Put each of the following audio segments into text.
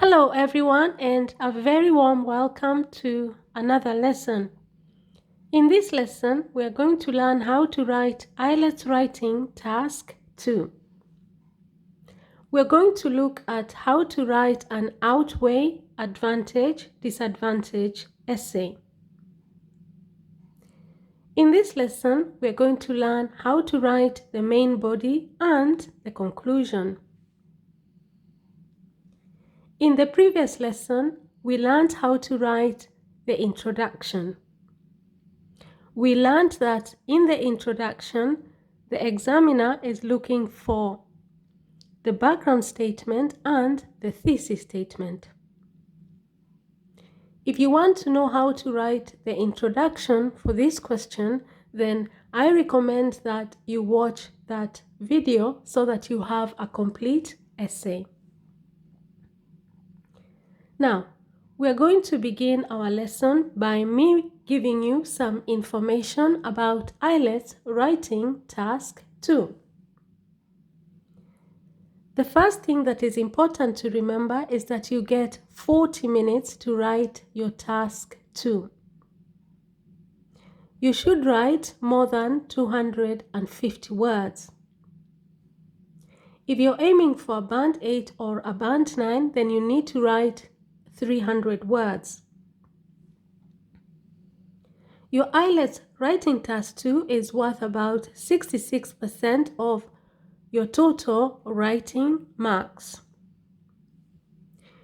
Hello everyone and a very warm welcome to another lesson. In this lesson, we are going to learn how to write IELTS writing task 2. We're going to look at how to write an outweigh, advantage, disadvantage essay. In this lesson, we're going to learn how to write the main body and the conclusion. In the previous lesson, we learned how to write the introduction. We learned that in the introduction, the examiner is looking for the background statement and the thesis statement. If you want to know how to write the introduction for this question, then I recommend that you watch that video so that you have a complete essay. Now, we're going to begin our lesson by me giving you some information about IELTS writing task 2. The first thing that is important to remember is that you get 40 minutes to write your task 2. You should write more than 250 words. If you're aiming for a band 8 or a band 9, then you need to write 300 words. Your IELTS writing task 2 is worth about 66% of your total writing marks.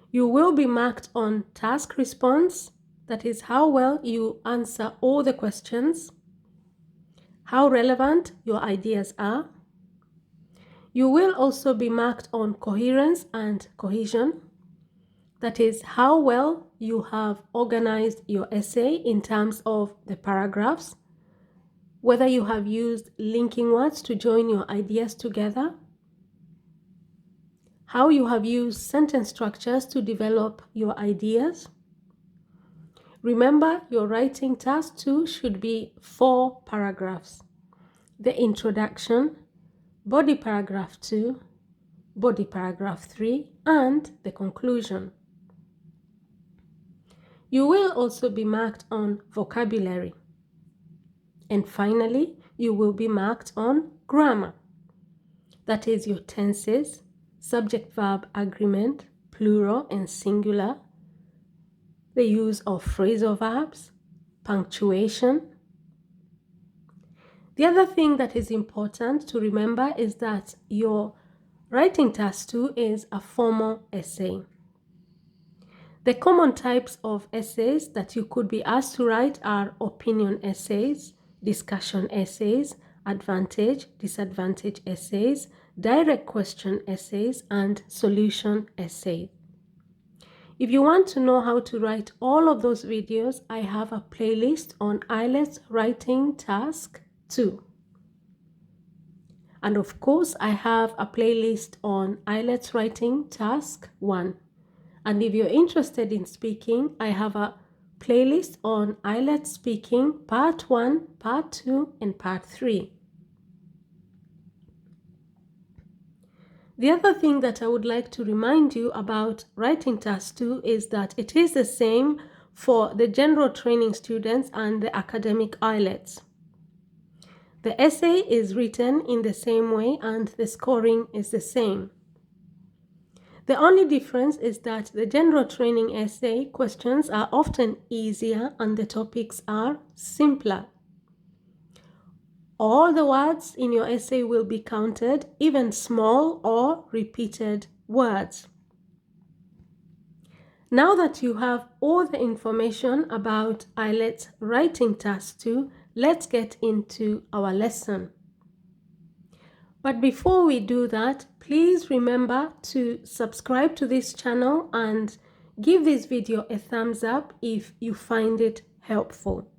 You will be marked on task response, that is how well you answer all the questions, how relevant your ideas are. You will also be marked on coherence and cohesion, that is how well you have organized your essay in terms of the paragraphs, whether you have used linking words to join your ideas together, how you have used sentence structures to develop your ideas. Remember, your writing task 2 should be 4 paragraphs: the introduction, body paragraph 2, body paragraph 3, and the conclusion. You will also be marked on vocabulary. And finally, you will be marked on grammar. That is your tenses, subject-verb agreement, plural and singular, the use of phrasal verbs, punctuation. The other thing that is important to remember is that your writing task 2 is a formal essay. The common types of essays that you could be asked to write are opinion essays, discussion essays, advantage, disadvantage essays, direct question essays, and solution essays. If you want to know how to write all of those videos, I have a playlist on IELTS writing task 2. And of course, I have a playlist on IELTS writing task 1. And if you're interested in speaking, I have a playlist on IELTS speaking part 1, part 2, and part 3. The other thing that I would like to remind you about writing task 2 is that it is the same for the general training students and the academic IELTS. The essay is written in the same way and the scoring is the same. The only difference is that the general training essay questions are often easier and the topics are simpler. All the words in your essay will be counted, even small or repeated words. Now that you have all the information about IELTS writing task 2, let's get into our lesson. But before we do that, please remember to subscribe to this channel and give this video a thumbs up if you find it helpful.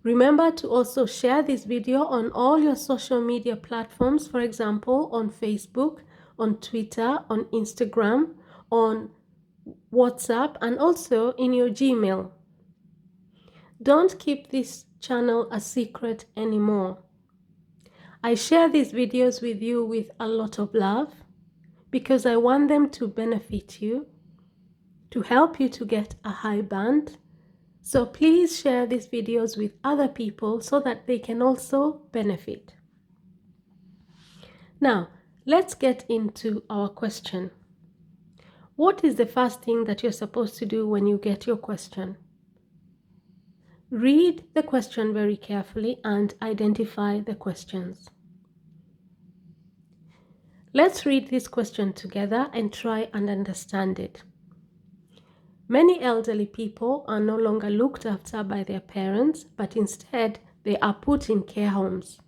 Remember to also share this video on all your social media platforms, for example, on Facebook, on Twitter, on Instagram, on WhatsApp, and also in your Gmail. Don't keep this channel a secret anymore. I share these videos with you with a lot of love. because I want them to benefit you, to help you to get a high band. So please share these videos with other people so that they can also benefit. Now, let's get into our question. What is the first thing that you're supposed to do when you get your question? Read the question very carefully and identify the questions. Let's read this question together and try and understand it. Many elderly people are no longer looked after by their parents, but instead they are put in care homes.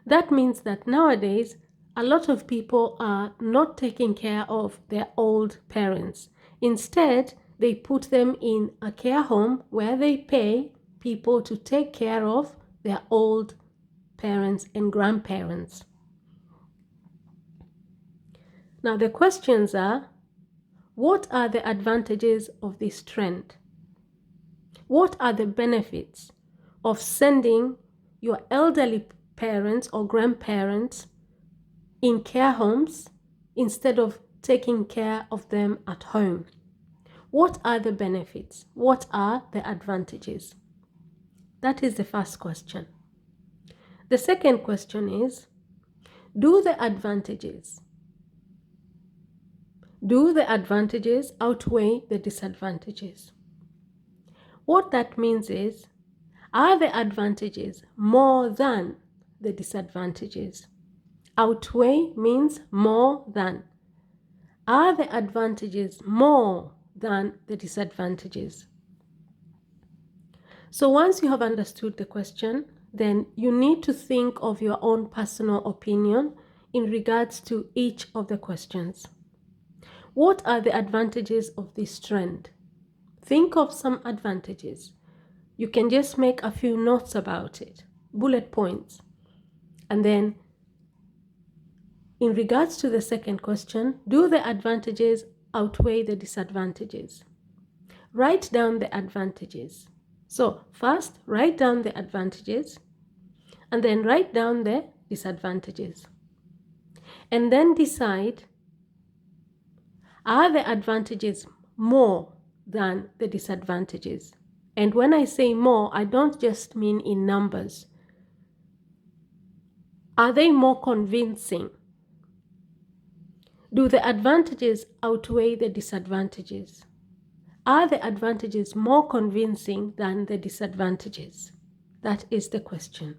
That means that nowadays, a lot of people are not taking care of their old parents. Instead, they put them in a care home where they pay people to take care of their old parents and grandparents. Now, the questions are, what are the advantages of this trend? What are the benefits of sending your elderly parents or grandparents in care homes instead of taking care of them at home? What are the benefits? What are the advantages? That is the first question. The second question is, do the advantages outweigh the disadvantages? What that means is, are the advantages more than the disadvantages? Outweigh means more than. Are the advantages more than the disadvantages? So once you have understood the question, then you need to think of your own personal opinion in regards to each of the questions. What are the advantages of this trend? Think of some advantages. You can just make a few notes about it, bullet points. And then in regards to the second question, do the advantages outweigh the disadvantages? Write down the advantages. So first, write down the advantages and then write down the disadvantages. And then decide, are the advantages more than the disadvantages? And when I say more, I don't just mean in numbers. Are they more convincing? Do the advantages outweigh the disadvantages? Are the advantages more convincing than the disadvantages? That is the question.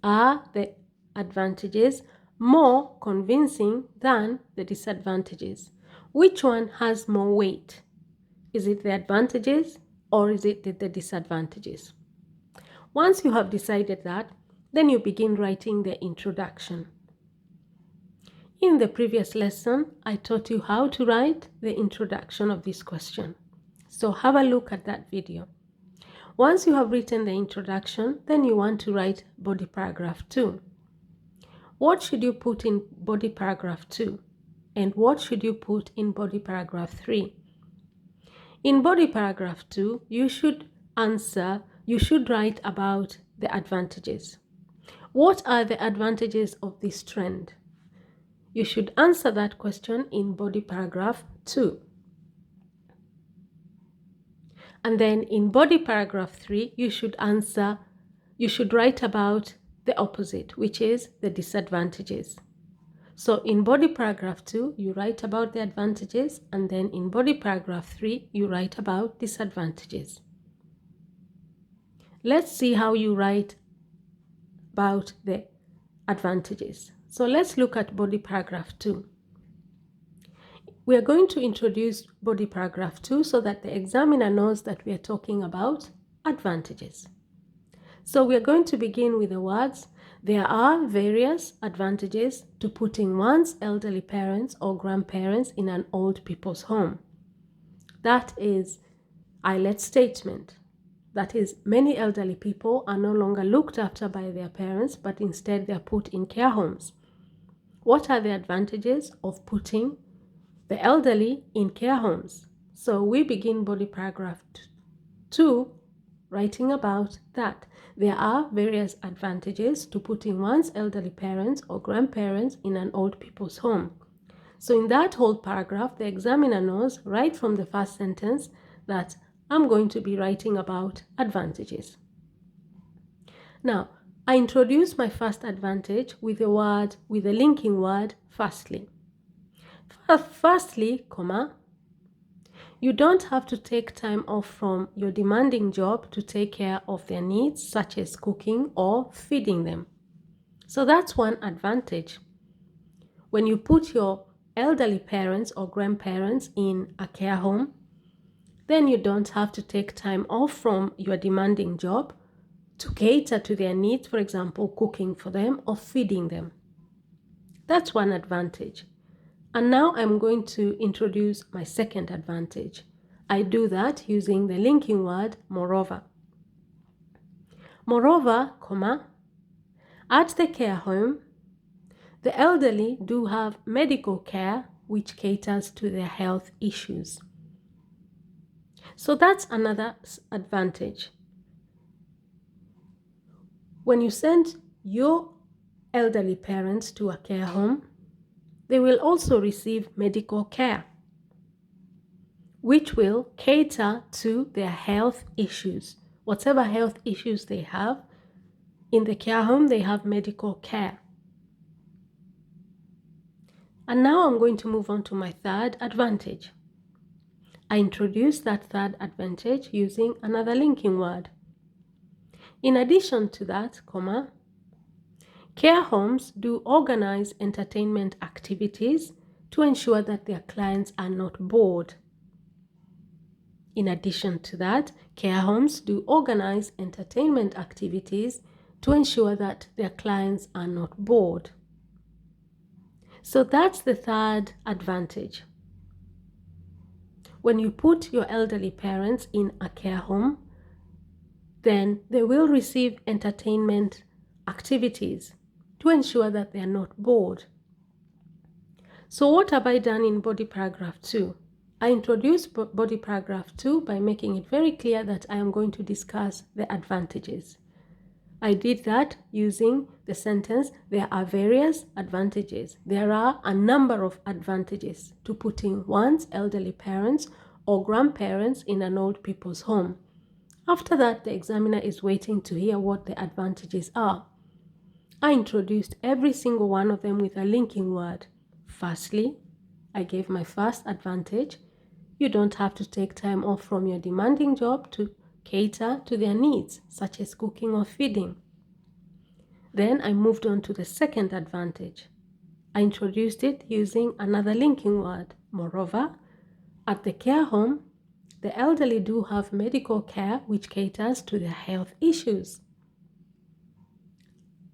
Are the advantages more convincing than the disadvantages? Which one has more weight? Is it the advantages or is it the disadvantages? Once you have decided that, then you begin writing the introduction. In the previous lesson, I taught you how to write the introduction of this question. So have a look at that video. Once you have written the introduction, then you want to write body paragraph 2. What should you put in body paragraph 2? And what should you put in body paragraph 3? In body paragraph 2, you should write about the advantages. What are the advantages of this trend? You should answer that question in body paragraph 2. And then in body paragraph 3, you should write about the opposite, which is the disadvantages. So in body paragraph 2, you write about the advantages, and then in body paragraph 3, you write about disadvantages. Let's see how you write about the advantages. So let's look at body paragraph 2. We are going to introduce body paragraph 2 so that the examiner knows that we are talking about advantages. So we are going to begin with the words, there are various advantages to putting one's elderly parents or grandparents in an old people's home. That is IELTS statement. That is, many elderly people are no longer looked after by their parents, but instead they are put in care homes. What are the advantages of putting the elderly in care homes? So we begin body paragraph 2 writing about that. There are various advantages to putting one's elderly parents or grandparents in an old people's home. So in that whole paragraph, the examiner knows right from the first sentence that I'm going to be writing about advantages. Now, I introduce my first advantage with the linking word, firstly. Firstly, comma, you don't have to take time off from your demanding job to take care of their needs, such as cooking or feeding them. So that's one advantage. When you put your elderly parents or grandparents in a care home, then you don't have to take time off from your demanding job to cater to their needs, for example, cooking for them or feeding them. That's one advantage. And now I'm going to introduce my second advantage. I do that using the linking word, moreover. Moreover, comma, at the care home, the elderly do have medical care which caters to their health issues. So that's another advantage. When you send your elderly parents to a care home, they will also receive medical care, which will cater to their health issues. Whatever health issues they have, in the care home they have medical care. And now I'm going to move on to my third advantage. I introduce that third advantage using another linking word. In addition to that, comma, care homes do organize entertainment activities to ensure that their clients are not bored. In addition to that, care homes do organize entertainment activities to ensure that their clients are not bored. So that's the third advantage. When you put your elderly parents in a care home, then they will receive entertainment activities to ensure that they are not bored. So what have I done in body paragraph 2? I introduced body paragraph 2 by making it very clear that I am going to discuss the advantages. I did that using the sentence, there are various advantages. There are a number of advantages to putting one's elderly parents or grandparents in an old people's home. After that, the examiner is waiting to hear what the advantages are. I introduced every single one of them with a linking word. Firstly, I gave my first advantage. You don't have to take time off from your demanding job to cater to their needs, such as cooking or feeding. Then I moved on to the second advantage. I introduced it using another linking word. Moreover, at the care home, the elderly do have medical care which caters to their health issues.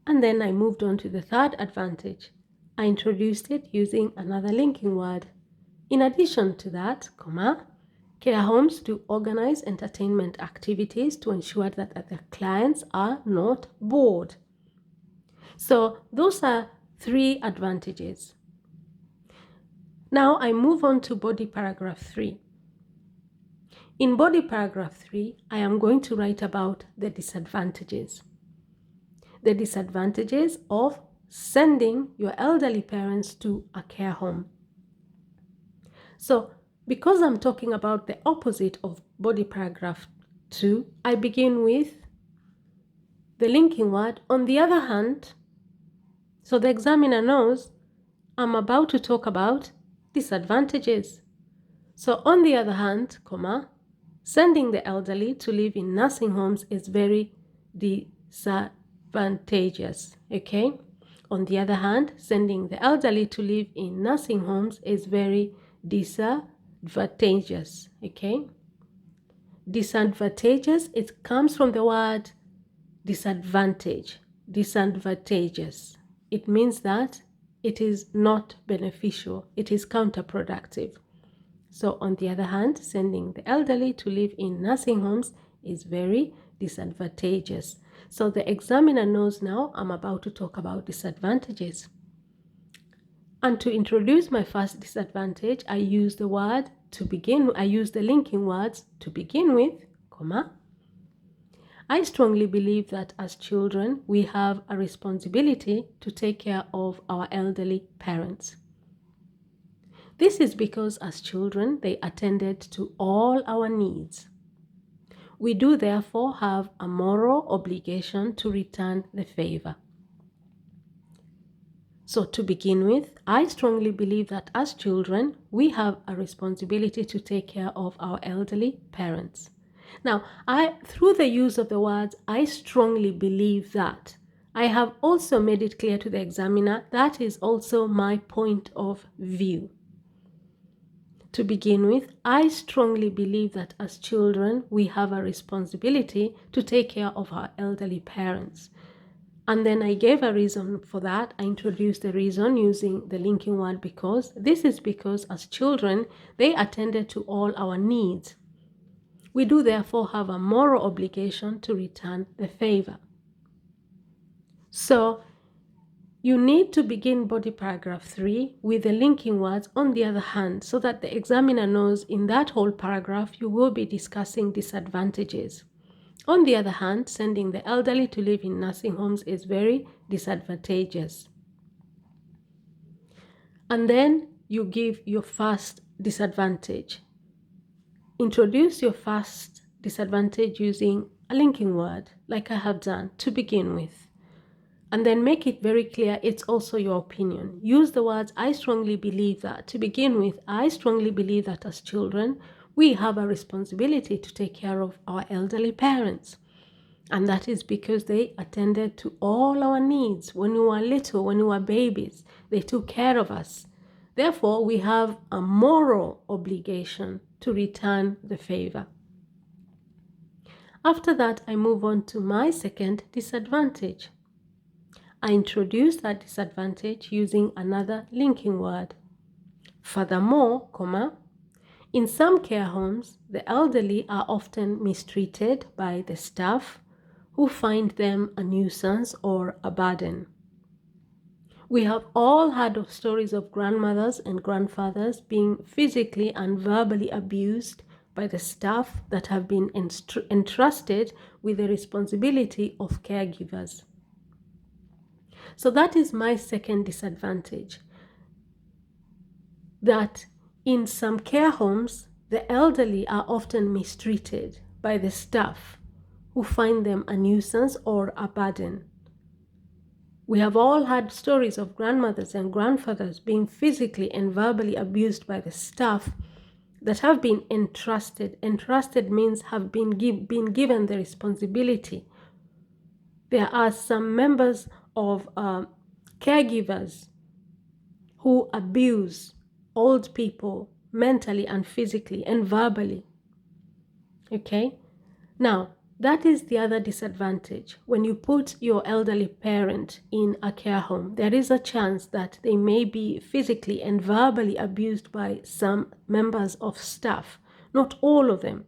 And then I moved on to the third advantage. I introduced it using another linking word. In addition to that, comma, care homes do organize entertainment activities to ensure that their clients are not bored. So those are three advantages. Now I move on to body paragraph 3. In body paragraph 3, I am going to write about the disadvantages. The disadvantages of sending your elderly parents to a care home. So, because I'm talking about the opposite of body paragraph 2, I begin with the linking word, on the other hand, so the examiner knows I'm about to talk about disadvantages. So, on the other hand, comma, sending the elderly to live in nursing homes is very disadvantageous, okay? On the other hand, sending the elderly to live in nursing homes is very disadvantageous, okay? Disadvantageous, it comes from the word disadvantage, disadvantageous. It means that it is not beneficial, it is counterproductive. So on the other hand, sending the elderly to live in nursing homes is very disadvantageous. So the examiner knows now I'm about to talk about disadvantages. And to introduce my first disadvantage, I use the linking words to begin with, comma. I strongly believe that as children, we have a responsibility to take care of our elderly parents. This is because as children, they attended to all our needs. We do therefore have a moral obligation to return the favor. So to begin with, I strongly believe that as children, we have a responsibility to take care of our elderly parents. Now, through the use of the words, I strongly believe that, I have also made it clear to the examiner that is also my point of view. To begin with, I strongly believe that as children, we have a responsibility to take care of our elderly parents. And then I gave a reason for that. I introduced the reason using the linking word because. This is because as children, they attended to all our needs. We do therefore have a moral obligation to return the favor. So, you need to begin body paragraph 3 with the linking words on the other hand so that the examiner knows in that whole paragraph you will be discussing disadvantages. On the other hand, sending the elderly to live in nursing homes is very disadvantageous. And then you give your first disadvantage. Introduce your first disadvantage using a linking word, like I have done, to begin with. And then make it very clear it's also your opinion. Use the words, I strongly believe that. To begin with, I strongly believe that as children, we have a responsibility to take care of our elderly parents. And that is because they attended to all our needs when we were little, when we were babies. They took care of us. Therefore, we have a moral obligation to return the favor. After that, I move on to my second disadvantage. I introduce that disadvantage using another linking word. Furthermore, in some care homes, the elderly are often mistreated by the staff who find them a nuisance or a burden. We have all heard of stories of grandmothers and grandfathers being physically and verbally abused by the staff that have been entrusted with the responsibility of caregivers. So that is my second disadvantage, that in some care homes, the elderly are often mistreated by the staff who find them a nuisance or a burden. We have all had stories of grandmothers and grandfathers being physically and verbally abused by the staff that have been entrusted. Entrusted means have been given the responsibility. There are some members of caregivers who abuse old people mentally and physically and verbally. Okay? Now, that is the other disadvantage. When you put your elderly parent in a care home, there is a chance that they may be physically and verbally abused by some members of staff. Not all of them.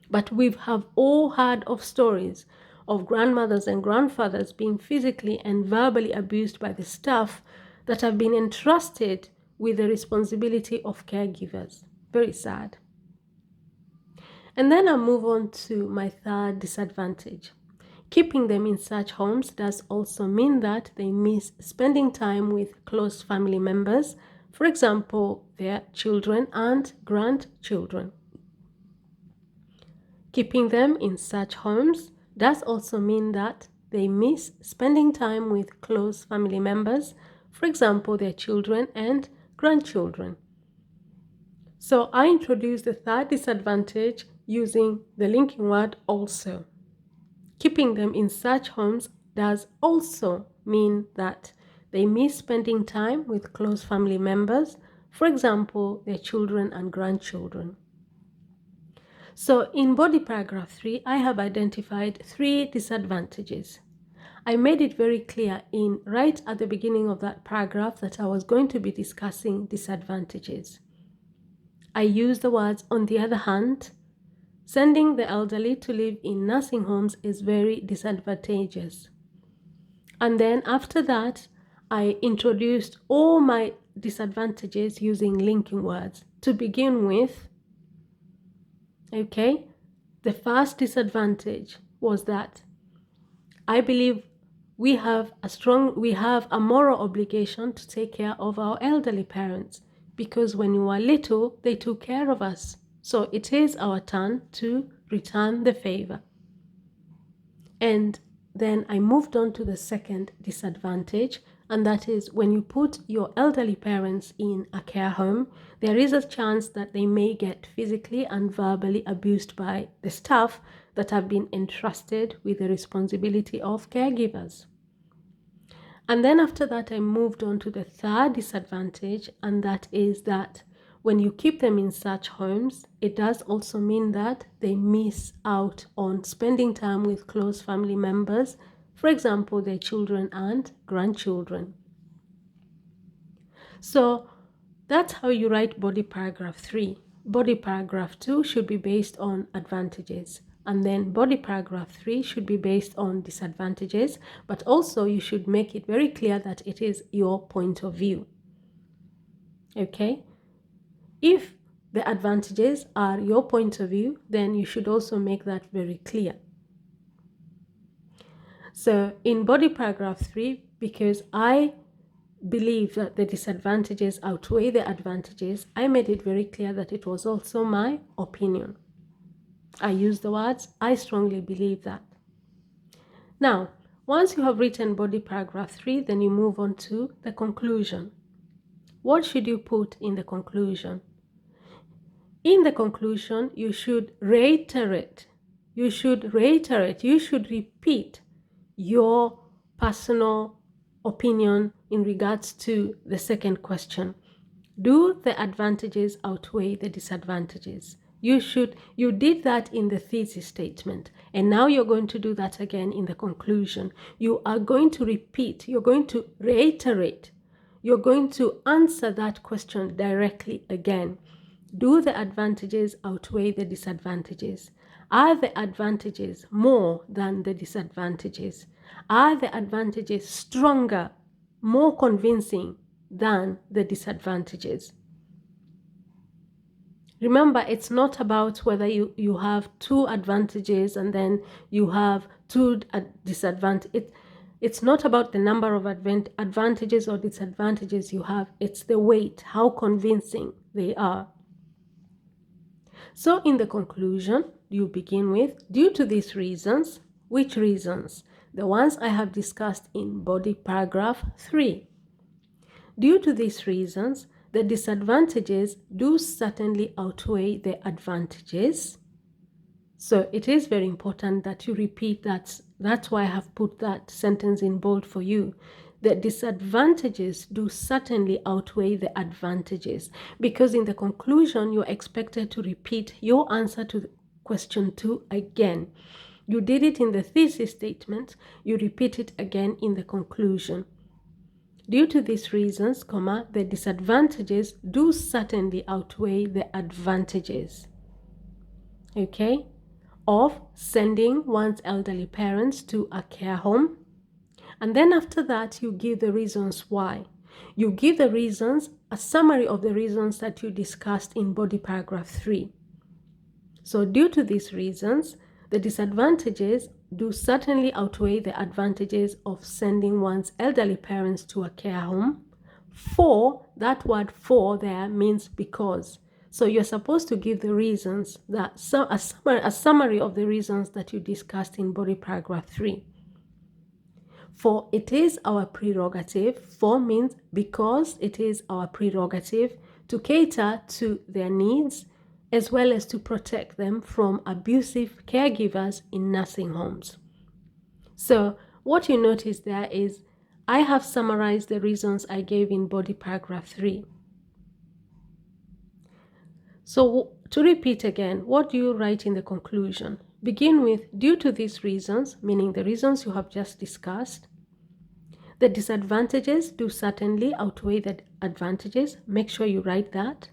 But we have all heard of stories of grandmothers and grandfathers being physically and verbally abused by the staff that have been entrusted with the responsibility of caregivers. Very sad. And then I'll move on to my third disadvantage. Keeping them in such homes does also mean that they miss spending time with close family members, for example, their children and grandchildren. Keeping them in such homes does also mean that they miss spending time with close family members, for example, their children and grandchildren. So I introduced the third disadvantage using the linking word also. Keeping them in such homes does also mean that they miss spending time with close family members, for example, their children and grandchildren. So in body paragraph 3, I have identified 3 disadvantages. I made it very clear right at the beginning of that paragraph that I was going to be discussing disadvantages. I used the words, on the other hand, sending the elderly to live in nursing homes is very disadvantageous. And then after that, I introduced all my disadvantages using linking words. To begin with, okay, the first disadvantage, was that I believe we have a moral obligation to take care of our elderly parents, because when we were little, they took care of us. So it is our turn to return the favor. And then I moved on to the second disadvantage, and that is when you put your elderly parents in a care home, there is a chance that they may get physically and verbally abused by the staff that have been entrusted with the responsibility of caregivers. And then after that, I moved on to the third disadvantage, and that is that when you keep them in such homes, it does also mean that they miss out on spending time with close family members, for example, their children and grandchildren. So that's how you write body paragraph 3. Body paragraph 2 should be based on advantages. And then body paragraph 3 should be based on disadvantages, but also you should make it very clear that it is your point of view. Okay? If the advantages are your point of view, then you should also make that very clear. So in body paragraph 3, because I believe that the disadvantages outweigh the advantages, I made it very clear that it was also my opinion. I use the words, I strongly believe that. Now, once you have written body paragraph 3, then you move on to the conclusion. What should you put in the conclusion? In the conclusion, you should reiterate, you should repeat your personal opinion in regards to the second question. Do the advantages outweigh the disadvantages? You did that in the thesis statement, and now you're going to do that again in the conclusion. You are going to repeat, you're going to reiterate, you're going to answer that question directly again. Do the advantages outweigh the disadvantages? Are the advantages more than the disadvantages? Are the advantages stronger, more convincing than the disadvantages? Remember, it's not about whether you have 2 advantages and then you have 2 disadvantages. It's not about the number of advantages or disadvantages you have. It's the weight, how convincing they are. So in the conclusion, you begin with, due to these reasons. Which reasons? The ones I have discussed in body paragraph 3. Due to these reasons, the disadvantages do certainly outweigh the advantages. So it is very important that you repeat that. That's why I have put that sentence in bold for you. The disadvantages do certainly outweigh the advantages, because in the conclusion, you're expected to repeat your answer to question 2 again. You did it in the thesis statement, you repeat it again in the conclusion. Due to these reasons, the disadvantages do certainly outweigh the advantages, okay, of sending one's elderly parents to a care home. And then after that, you give the reasons why. You give the reasons, a summary of the reasons that you discussed in body paragraph 3. So due to these reasons, the disadvantages do certainly outweigh the advantages of sending one's elderly parents to a care home. For, that word for there means because. So you're supposed to give the reasons, a summary of the reasons that you discussed in body paragraph 3. For it is our prerogative, for means because it is our prerogative to cater to their needs as well as to protect them from abusive caregivers in nursing homes. So what you notice there is I have summarized the reasons I gave in body paragraph 3. So to repeat again, what do you write in the conclusion? Begin with, due to these reasons, meaning the reasons you have just discussed. The disadvantages do certainly outweigh the advantages. Make sure you write that.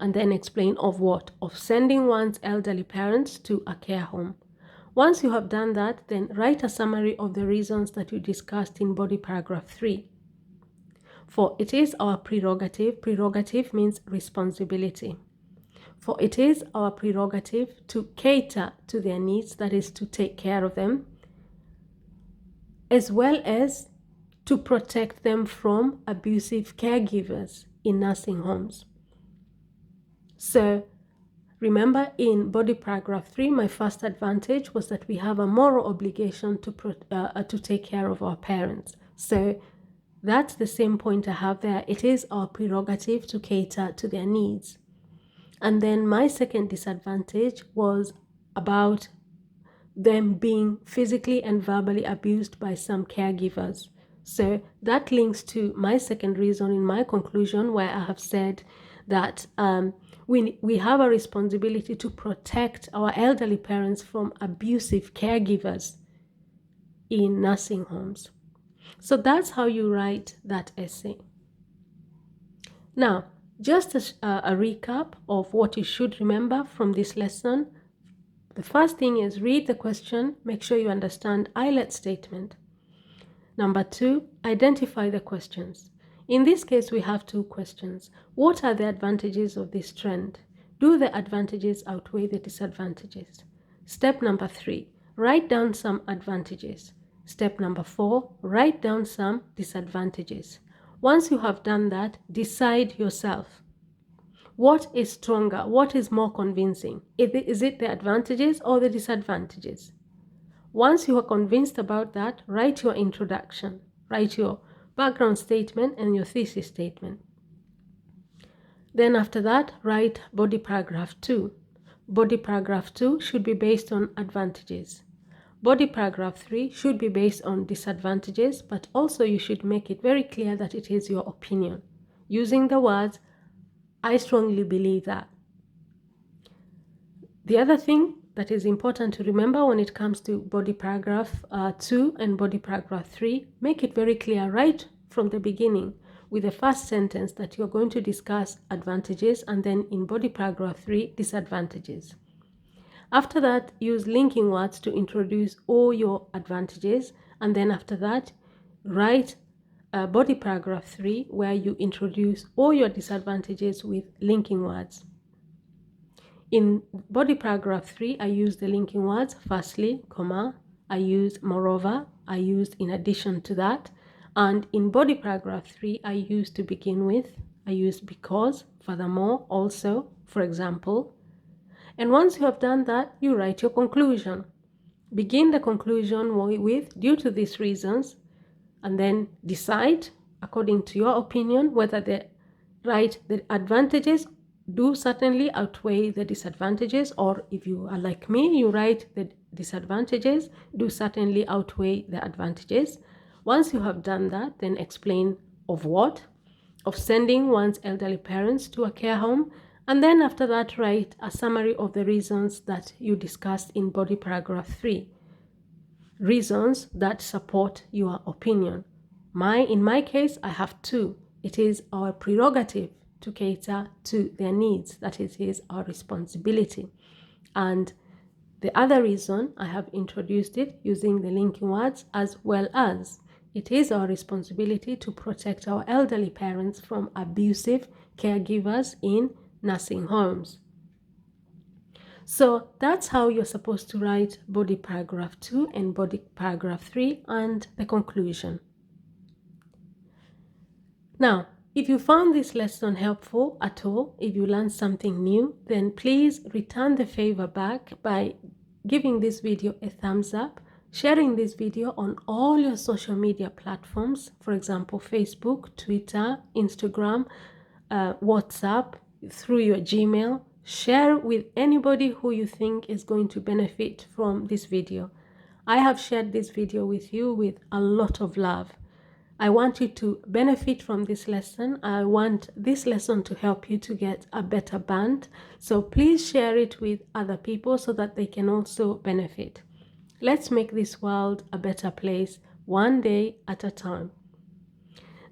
And then explain of what? Of sending one's elderly parents to a care home. Once you have done that, then write a summary of the reasons that you discussed in body paragraph 3. For it is our prerogative. Prerogative means responsibility. For it is our prerogative to cater to their needs, that is, to take care of them, as well as to protect them from abusive caregivers in nursing homes. So remember, in body paragraph 3, my first advantage was that we have a moral obligation to take care of our parents. So that's the same point I have there. It is our prerogative to cater to their needs. And then my second disadvantage was about them being physically and verbally abused by some caregivers. So that links to my second reason in my conclusion, where I have said that we have a responsibility to protect our elderly parents from abusive caregivers in nursing homes. So that's how you write that essay. Now, just a recap of what you should remember from this lesson. The first thing is read the question, make sure you understand IELTS statement. Number 2, identify the questions. In this case, we have 2 questions. What are the advantages of this trend? Do the advantages outweigh the disadvantages? Step number 3, write down some advantages. Step number 4, write down some disadvantages. Once you have done that, decide yourself. What is stronger? What is more convincing? Is it the advantages or the disadvantages? Once you are convinced about that, write your introduction, write your background statement and your thesis statement. Then after that, write body paragraph 2. Body paragraph 2 should be based on advantages. Body paragraph 3 should be based on disadvantages, but also you should make it very clear that it is your opinion, using the words, I strongly believe that. The other thing that is important to remember when it comes to body paragraph 2 and body paragraph 3, make it very clear right from the beginning with the first sentence that you're going to discuss advantages, and then in body paragraph 3, disadvantages. After that, use linking words to introduce all your advantages, and then after that, write body paragraph 3 where you introduce all your disadvantages with linking words. In body paragraph 3, I use the linking words firstly, comma, I use moreover, I used in addition to that, and in body paragraph 3, I used to begin with, I used because, furthermore, also, for example. And once you have done that, you write your conclusion. Begin the conclusion with due to these reasons, and then decide according to your opinion whether the advantages do certainly outweigh the disadvantages, or if you are like me, you write the disadvantages do certainly outweigh the advantages. Once you have done that, then explain of what? Of sending one's elderly parents to a care home, and then after that write a summary of the reasons that you discussed in body paragraph 3. Reasons that support your opinion. In my case, I have 2. It is our prerogative to cater to their needs. That is our responsibility. And the other reason, I have introduced it using the linking words, as well as it is our responsibility to protect our elderly parents from abusive caregivers in nursing homes. So that's how you're supposed to write body paragraph 2 and body paragraph 3 and the conclusion. Now, if you found this lesson helpful at all, if you learned something new, then please return the favor back by giving this video a thumbs up, sharing this video on all your social media platforms, for example, Facebook, Twitter, Instagram, WhatsApp, through your Gmail. Share with anybody who you think is going to benefit from this video. I have shared this video with you with a lot of love. I want you to benefit from this lesson. I want this lesson to help you to get a better band. So please share it with other people so that they can also benefit. Let's make this world a better place, one day at a time.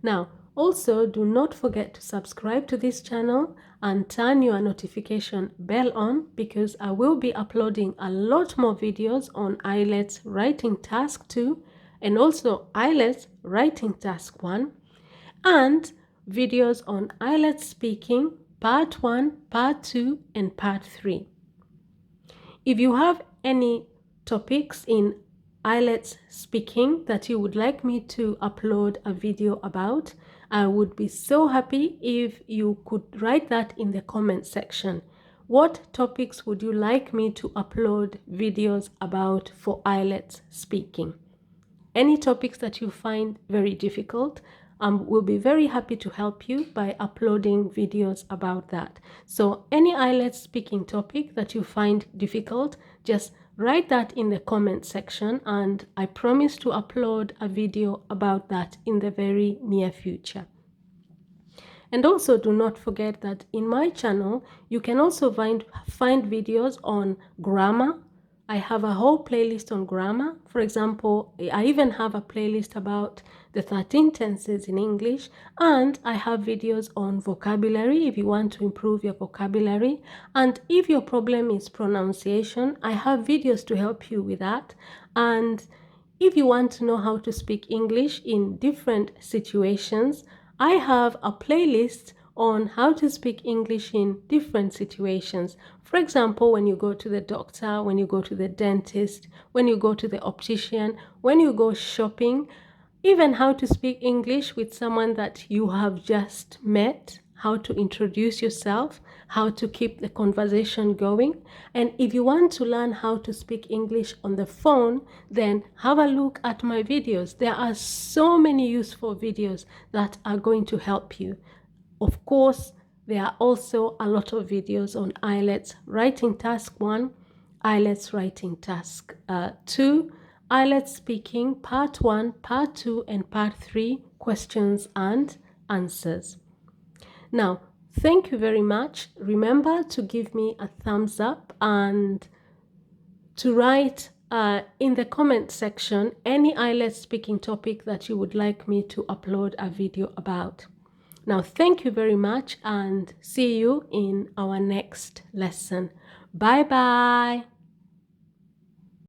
Now, also do not forget to subscribe to this channel and turn your notification bell on, because I will be uploading a lot more videos on IELTS Writing Task 2 and also IELTS Writing Task 1, and videos on IELTS Speaking, Part 1, Part 2, and Part 3. If you have any topics in IELTS speaking that you would like me to upload a video about, I would be so happy if you could write that in the comment section. What topics would you like me to upload videos about for IELTS speaking? Any topics that you find very difficult, we'll be very happy to help you by uploading videos about that. So any IELTS speaking topic that you find difficult, just write that in the comment section and I promise to upload a video about that in the very near future. And also do not forget that in my channel, you can also find videos on grammar. I have a whole playlist on grammar. For example, I even have a playlist about the 13 tenses in English, and I have videos on vocabulary if you want to improve your vocabulary. And if your problem is pronunciation, I have videos to help you with that. And if you want to know how to speak English in different situations, I have a playlist on how to speak English in different situations. For example, when you go to the doctor, when you go to the dentist, when you go to the optician, when you go shopping, even how to speak English with someone that you have just met, how to introduce yourself, how to keep the conversation going. And if you want to learn how to speak English on the phone, then have a look at my videos. There are so many useful videos that are going to help you. Of course, there are also a lot of videos on IELTS Writing Task 1, IELTS Writing Task 2, IELTS Speaking Part 1, Part 2, and Part 3, Questions and Answers. Now, thank you very much. Remember to give me a thumbs up and to write in the comment section any IELTS speaking topic that you would like me to upload a video about. Now, thank you very much and see you in our next lesson. Bye-bye.